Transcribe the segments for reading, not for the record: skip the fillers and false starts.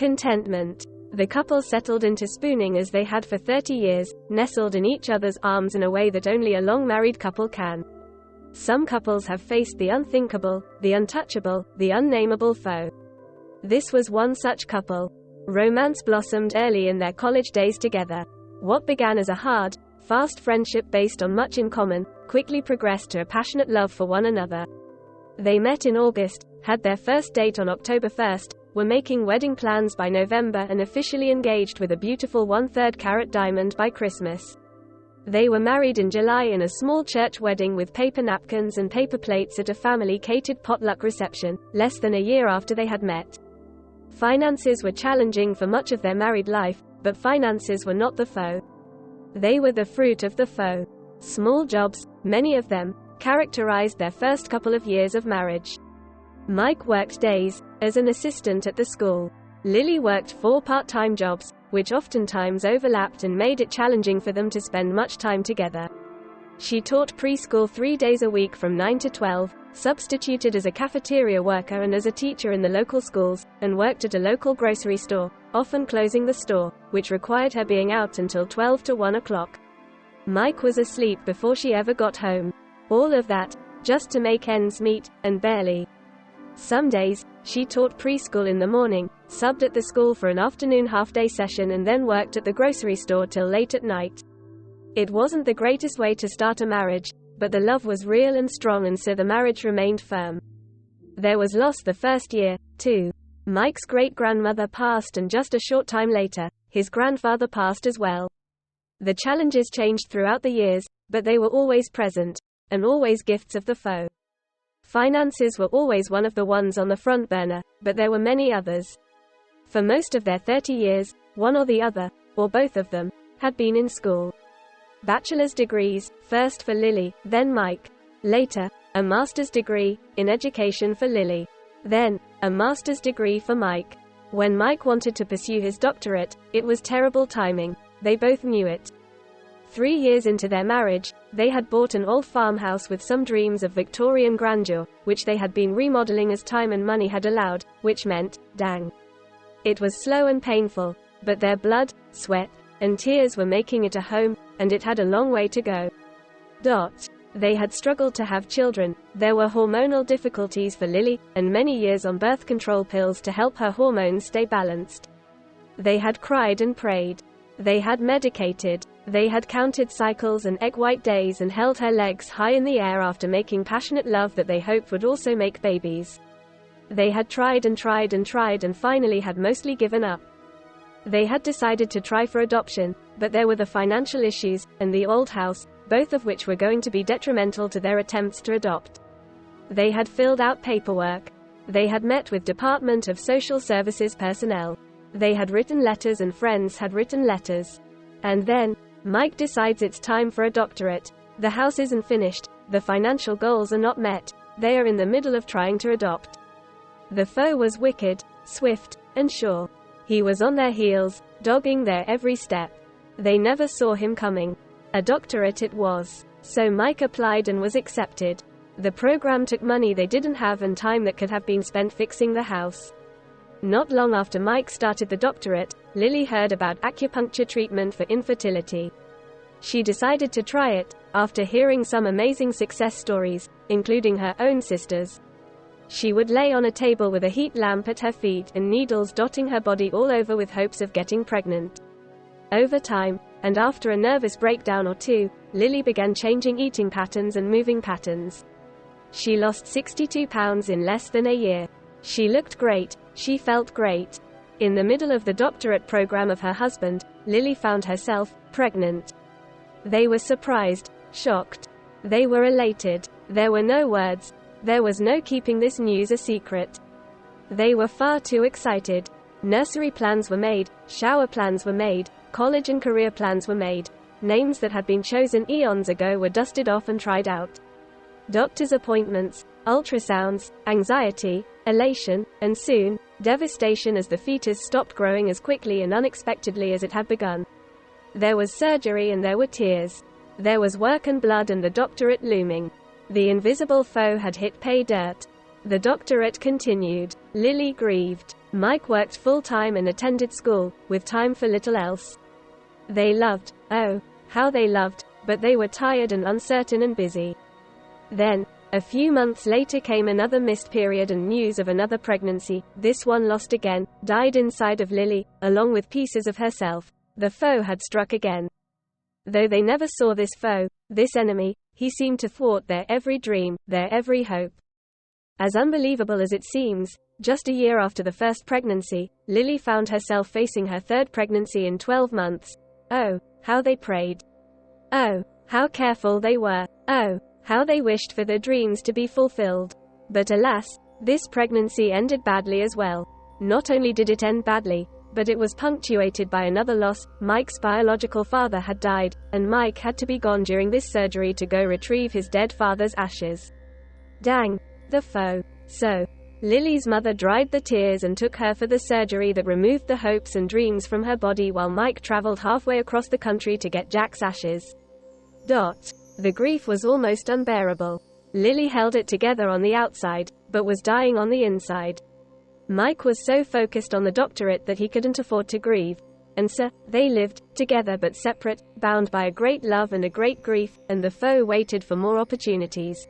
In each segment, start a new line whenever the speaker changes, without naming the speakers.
Contentment. The couple settled into spooning as they had for 30 years, nestled in each other's arms in a way that only a long-married couple can. Some couples have faced the unthinkable, the untouchable, the unnameable foe. This was one such couple. Romance blossomed early in their college days together. What began as a hard, fast friendship based on much in common, quickly progressed to a passionate love for one another. They met in August, had their first date on October 1st, were making wedding plans by November and officially engaged with a beautiful 1/3 carat diamond by Christmas. They were married in July in a small church wedding with paper napkins and paper plates at a family-catered potluck reception, less than a year after they had met. Finances were challenging for much of their married life, but finances were not the foe. They were the fruit of the foe. Small jobs, many of them, characterized their first couple of years of marriage. Mike worked days, as an assistant at the school. Lily worked 4 part-time jobs, which oftentimes overlapped and made it challenging for them to spend much time together. She taught preschool 3 days a week from 9 to 12, substituted as a cafeteria worker and as a teacher in the local schools, and worked at a local grocery store, often closing the store, which required her being out until 12 to 1 o'clock. Mike was asleep before she ever got home. All of that, just to make ends meet, and barely. Some days, she taught preschool in the morning, subbed at the school for an afternoon half-day session and then worked at the grocery store till late at night. It wasn't the greatest way to start a marriage, but the love was real and strong and so the marriage remained firm. There was loss the first year, too. Mike's great-grandmother passed and just a short time later, his grandfather passed as well. The challenges changed throughout the years, but they were always present, and always gifts of the foe. Finances were always one of the ones on the front burner, but there were many others. For most of their 30 years, one or the other, or both of them, had been in school. Bachelor's degrees, first for Lily, then Mike. Later, a master's degree, in education for Lily. Then, a master's degree for Mike. When Mike wanted to pursue his doctorate, it was terrible timing. They both knew it. 3 years into their marriage, they had bought an old farmhouse with some dreams of Victorian grandeur, which they had been remodeling as time and money had allowed, which meant, dang. It was slow and painful, but their blood, sweat, and tears were making it a home, and it had a long way to go. They had struggled to have children, there were hormonal difficulties for Lily, and many years on birth control pills to help her hormones stay balanced. They had cried and prayed. They had medicated. They had counted cycles and egg white days and held her legs high in the air after making passionate love that they hoped would also make babies. They had tried and tried and tried and finally had mostly given up. They had decided to try for adoption, but there were the financial issues, and the old house, both of which were going to be detrimental to their attempts to adopt. They had filled out paperwork. They had met with Department of Social Services personnel. They had written letters and friends had written letters. And then, Mike decides it's time for a doctorate. The house isn't finished, the financial goals are not met, they are in the middle of trying to adopt. The foe was wicked, swift, and sure. He was on their heels, dogging their every step. They never saw him coming. A doctorate it was. So Mike applied and was accepted. The program took money they didn't have and time that could have been spent fixing the house. Not long after Mike started the doctorate, Lily heard about acupuncture treatment for infertility. She decided to try it, after hearing some amazing success stories, including her own sister's. She would lay on a table with a heat lamp at her feet and needles dotting her body all over with hopes of getting pregnant. Over time, and after a nervous breakdown or two, Lily began changing eating patterns and moving patterns. She lost 62 pounds in less than a year. She looked great, she felt great. In the middle of the doctorate program of her husband, Lily found herself pregnant. They were surprised, shocked. They were elated. There were no words. There was no keeping this news a secret. They were far too excited. Nursery plans were made, shower plans were made, college and career plans were made. Names that had been chosen eons ago were dusted off and tried out. Doctor's appointments, ultrasounds, anxiety, elation, and soon, devastation as the fetus stopped growing as quickly and unexpectedly as it had begun. There was surgery and there were tears. There was work and blood and the doctorate looming. The invisible foe had hit pay dirt. The doctorate continued. Lily grieved. Mike worked full-time and attended school, with time for little else. They loved, oh, how they loved, but they were tired and uncertain and busy. Then, a few months later came another missed period and news of another pregnancy, this one lost again, died inside of Lily, along with pieces of herself. The foe had struck again. Though they never saw this foe, this enemy, he seemed to thwart their every dream, their every hope. As unbelievable as it seems, just a year after the first pregnancy, Lily found herself facing her third pregnancy in 12 months. Oh, how they prayed. Oh, how careful they were. Oh, how they wished for their dreams to be fulfilled. But alas, this pregnancy ended badly as well. Not only did it end badly, but it was punctuated by another loss. Mike's biological father had died, and Mike had to be gone during this surgery to go retrieve his dead father's ashes. Dang, the foe. So, Lily's mother dried the tears and took her for the surgery that removed the hopes and dreams from her body while Mike traveled halfway across the country to get Jack's ashes. The grief was almost unbearable. Lily held it together on the outside, but was dying on the inside. Mike was so focused on the doctorate that he couldn't afford to grieve. And so, they lived, together but separate, bound by a great love and a great grief, and the foe waited for more opportunities.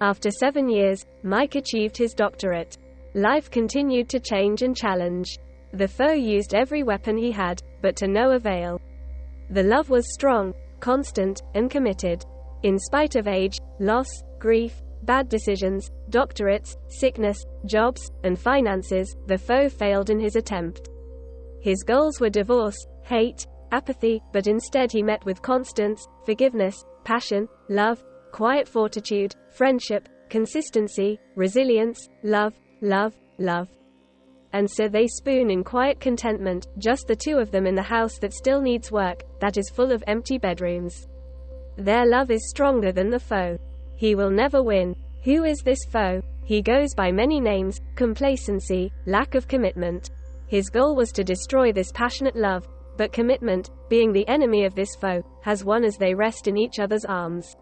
After 7 years, Mike achieved his doctorate. Life continued to change and challenge. The foe used every weapon he had, but to no avail. The love was strong, constant, and committed. In spite of age, loss, grief, bad decisions, doctorates, sickness, jobs, and finances, the foe failed in his attempt. His goals were divorce, hate, apathy, but instead he met with constance, forgiveness, passion, love, quiet fortitude, friendship, consistency, resilience, love, love, love. And so they spoon in quiet contentment, just the two of them in the house that still needs work, that is full of empty bedrooms. Their love is stronger than the foe. He will never win. Who is this foe? He goes by many names: complacency, lack of commitment. His goal was to destroy this passionate love, but commitment, being the enemy of this foe, has won as they rest in each other's arms.